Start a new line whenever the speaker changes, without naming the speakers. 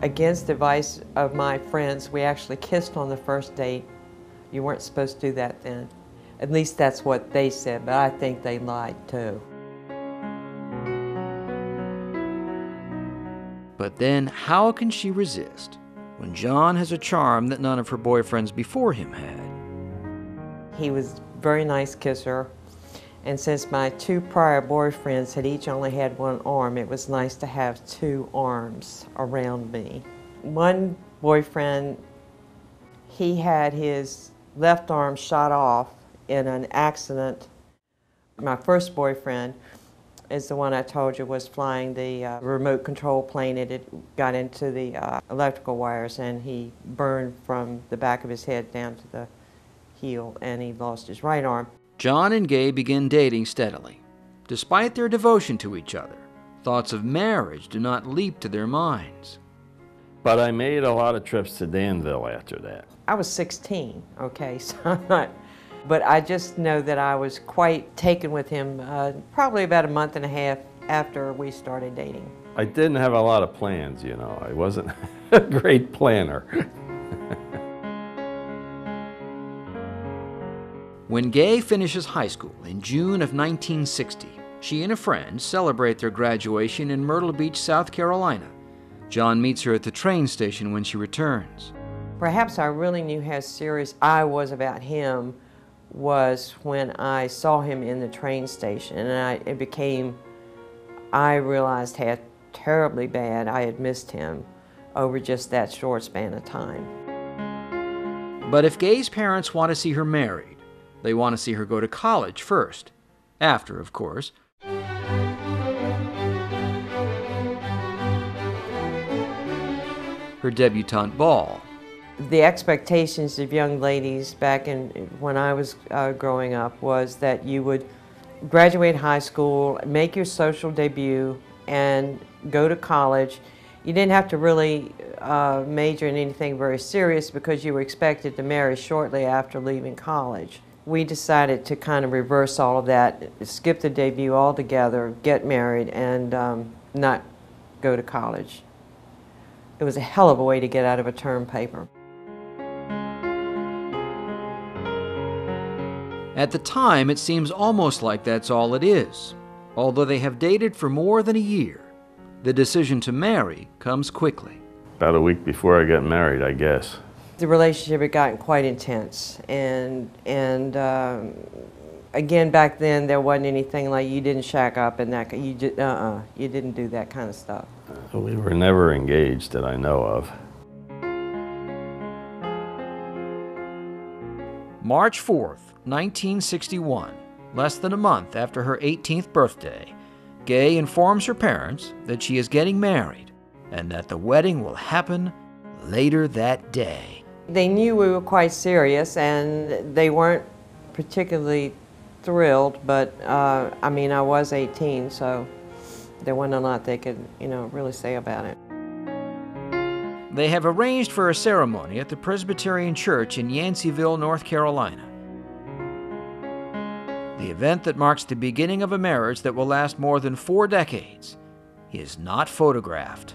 Against the advice of my friends, we actually kissed on the first date. You weren't supposed to do that then. At least that's what they said, but I think they lied too.
But then how can she resist when John has a charm that none of her boyfriends before him had?
He was a very nice kisser, and since my two prior boyfriends had each only had one arm, it was nice to have two arms around me. One boyfriend, he had his left arm shot off in an accident. My first boyfriend is the one I told you was flying the remote control plane. It got into the electrical wires, and he burned from the back of his head down to the heel, and he lost his right arm.
John and Gay begin dating steadily. Despite their devotion to each other, thoughts of marriage do not leap to their minds.
But I made a lot of trips to Danville after that.
I was 16, okay, so I'm not, but I just know that I was quite taken with him probably about a month and a half after we started dating.
I didn't have a lot of plans, you know. I wasn't a great planner.
When Gay finishes high school in June of 1960, she and a friend celebrate their graduation in Myrtle Beach, South Carolina. John meets her at the train station when she returns.
Perhaps I really knew how serious I was about him was when I saw him in the train station, and I realized how terribly bad I had missed him over just that short span of time.
But if Gay's parents want to see her married, they want to see her go to college first. After, of course, her debutante ball.
The expectations of young ladies back when I was growing up was that you would graduate high school, make your social debut, and go to college. You didn't have to really major in anything very serious because you were expected to marry shortly after leaving college. We decided to kind of reverse all of that, skip the debut altogether, get married, and not go to college. It was a hell of a way to get out of a term paper.
At the time, it seems almost like that's all it is. Although they have dated for more than a year, the decision to marry comes quickly.
About a week before I got married, I guess.
The relationship had gotten quite intense, and again, back then there wasn't anything like you didn't shack up and that you didn't do that kind of stuff.
We were never engaged that I know of.
March 4th, 1961, less than a month after her 18th birthday, Gay informs her parents that she is getting married and that the wedding will happen later that day.
They knew we were quite serious, and they weren't particularly thrilled, but I mean, I was 18, so there wasn't a lot they could, really say about it.
They have arranged for a ceremony at the Presbyterian Church in Yanceyville, North Carolina. The event that marks the beginning of a marriage that will last more than 4 decades is not photographed.